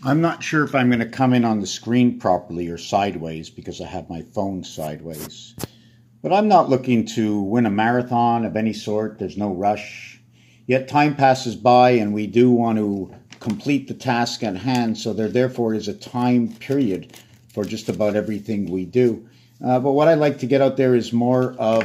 I'm not sure if I'm going to come in on the screen properly or sideways because I have my phone sideways. But I'm not looking to win a marathon of any sort. There's no rush. Yet time passes by and we do want to complete the task at hand, so there therefore is a time period for just about everything we do. But what I like to get out there is more of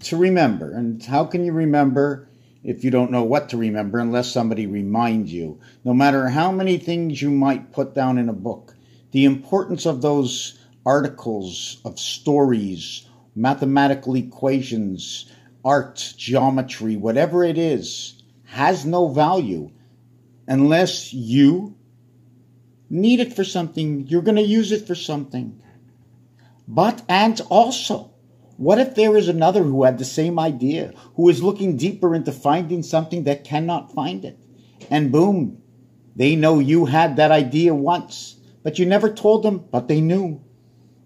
to remember. And how can you remember if you don't know what to remember unless somebody reminds you? No matter how many things you might put down in a book, the importance of those articles, of stories, mathematical equations, art, geometry, whatever it is, has no value unless you need it for something. You're going to use it for something. And also, what if there is another who had the same idea, who is looking deeper into finding something that cannot find it? And boom, they know you had that idea once, but you never told them, but they knew.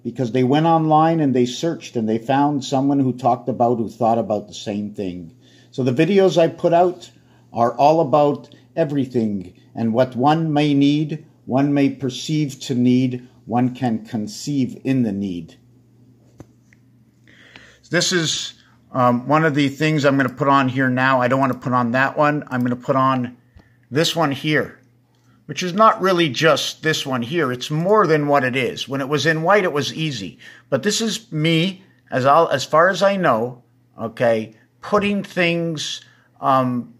Because they went online and they searched and they found someone who thought about the same thing. So the videos I put out are all about everything, and what one may need, one may perceive to need, one can conceive in the need. This is one of the things I'm going to put on here now. I don't want to put on that one. I'm going to put on this one here, which is not really just this one here. It's more than what it is. When it was in white, it was easy. But this is me, as far as I know, okay, putting things,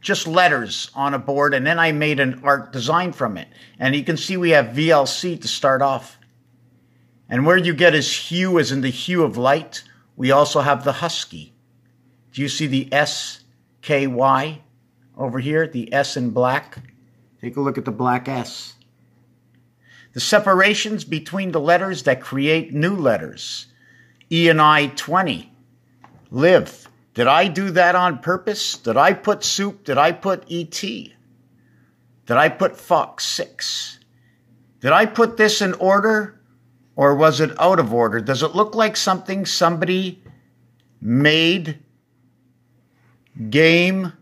just letters on a board, and then I made an art design from it. And you can see we have VLC to start off. And where you get is hue, as in the hue of light. We also have the husky. Do you see the SKY over here? The S in black. Take a look at the black S. The separations between the letters that create new letters. E and I 20. Live. Did I do that on purpose? Did I put soup? Did I put ET? Did I put Fox 6? Did I put this in order? Or was it out of order? Does it look like something somebody made? Game,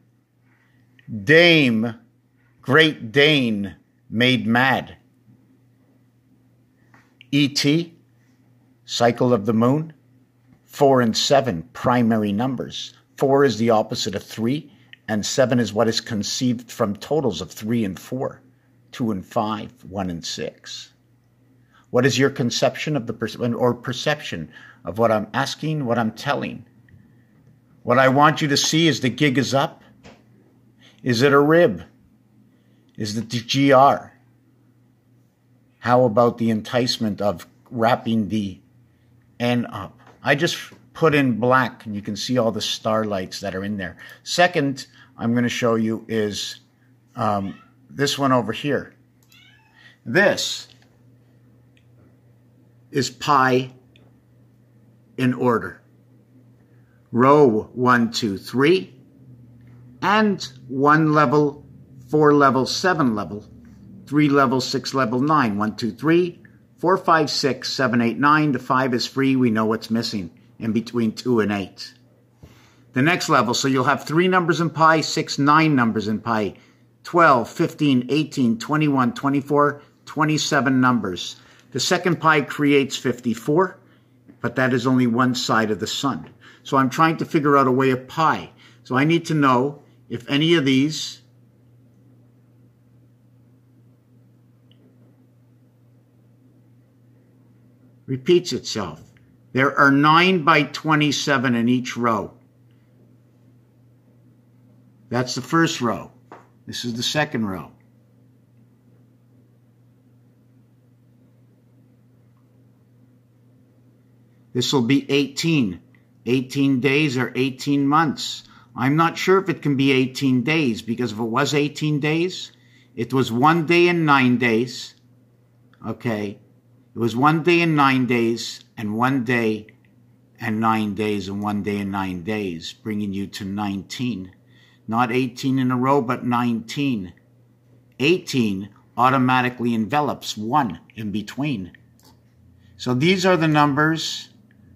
Dame, Great Dane made mad. E.T., Cycle of the Moon, 4 and 7, primary numbers. 4 is the opposite of 3, and 7 is what is conceived from totals of 3 and 4, 2 and 5, 1 and 6. What is your conception of the perception of what I'm asking, what I'm telling? What I want you to see is the gig is up. Is it a rib? Is it the GR? How about the enticement of wrapping the N up? I just put in black, and you can see all the starlights that are in there. Second, I'm going to show you is this one over here. This is pi in order. Row 1, 2, 3, and 1 level, 4 level, 7 level, 3 level, 6 level, 9. 1, 2, 3, 4, 5, 6, 7, 8, 9. The 5 is free. We know what's missing in between 2 and 8. The next level, so you'll have 3 numbers in pi, 6, 9 numbers in pi, 12, 15, 18, 21, 24, 27 numbers. The second pi creates 54, but that is only one side of the sun. So I'm trying to figure out a way of pi. So I need to know if any of these repeats itself. There are 9 by 27 in each row. That's the first row. This is the second row. This will be 18. 18 days or 18 months. I'm not sure if it can be 18 days, because if it was 18 days, it was 1 day and 9 days. Okay. It was 1 day and 9 days, and 1 day and 9 days, and 1 day and 9 days, bringing you to 19. Not 18 in a row, but 19. 18 automatically envelops 1 in between. So these are the numbers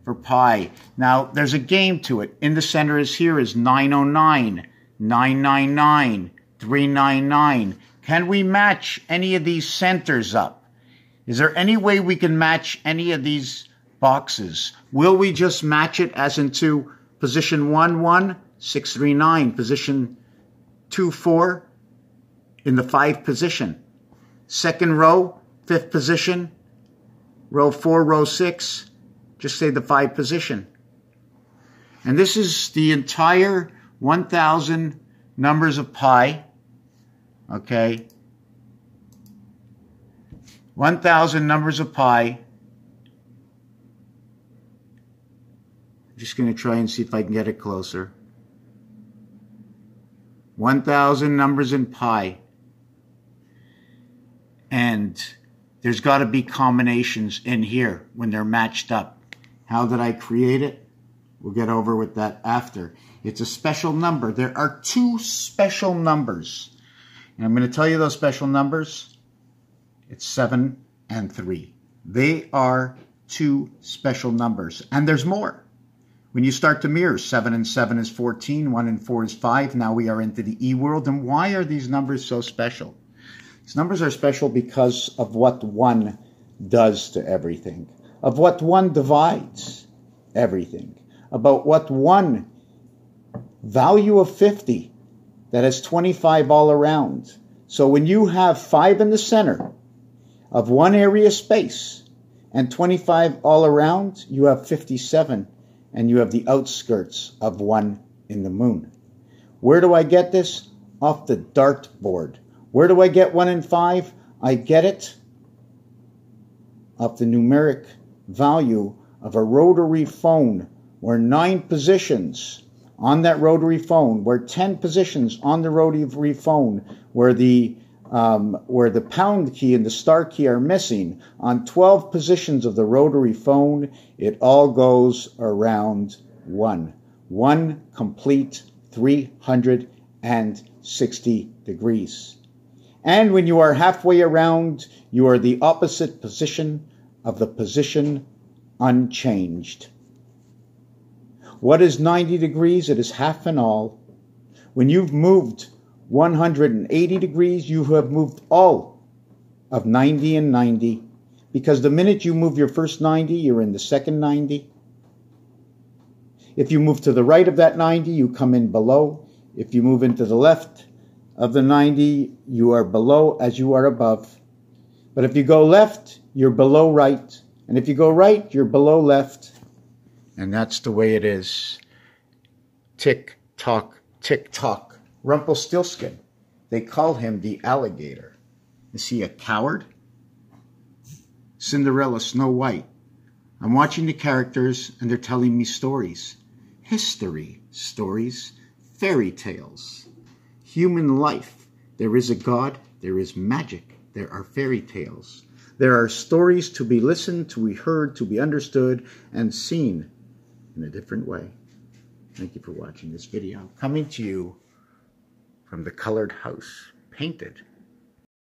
for pi. Now, there's a game to it. In the center is here is 909, 999, 399. Can we match any of these centers up? Is there any way we can match any of these boxes? Will we just match it as into position 1, 1, 6, 3, 9, position 2, 4 in the 5 position? Second row, 5th position, row 4, row 6, just say the 5 position. And this is the entire 1,000 numbers of pi, okay? 1,000 numbers of pi. I'm just going to try and see if I can get it closer. 1,000 numbers in pi. And there's got to be combinations in here when they're matched up. How did I create it? We'll get over with that after. It's a special number. There are 2 special numbers. And I'm going to tell you those special numbers. It's 7 and 3. They are 2 special numbers. And there's more. When you start to mirror, 7 and 7 is 14, 1 and 4 is 5. Now we are into the E world. And why are these numbers so special? These numbers are special because of what 1 does to everything, of what 1 divides everything, about what 1 value of 50 that has 25 all around. So when you have 5 in the center of 1 area space and 25 all around, you have 57, and you have the outskirts of 1 in the moon. Where do I get this? Off the dartboard. Where do I get 1 and 5? I get it off the numeric value of a rotary phone, where 9 positions on that rotary phone, where 10 positions on the rotary phone, where the pound key and the star key are missing, on 12 positions of the rotary phone, it all goes around 1. 1 complete 360 degrees. And when you are halfway around, you are the opposite position of the position unchanged. What is 90 degrees? It is half and all. When you've moved 180 degrees, you have moved all of 90 and 90. Because the minute you move your first 90, you're in the second 90. If you move to the right of that 90, you come in below. If you move into the left of the 90, you are below as you are above. But if you go left, you're below right. And if you go right, you're below left. And that's the way it is. Tick tock, tick tock. Rumpelstiltskin. They call him the alligator. Is he a coward? Cinderella, Snow White. I'm watching the characters and they're telling me stories. History stories. Fairy tales. Human life. There is a God. There is magic. There are fairy tales. There are stories to be listened, to be heard, to be understood, and seen in a different way. Thank you for watching this video. Coming to you from the Colored House, painted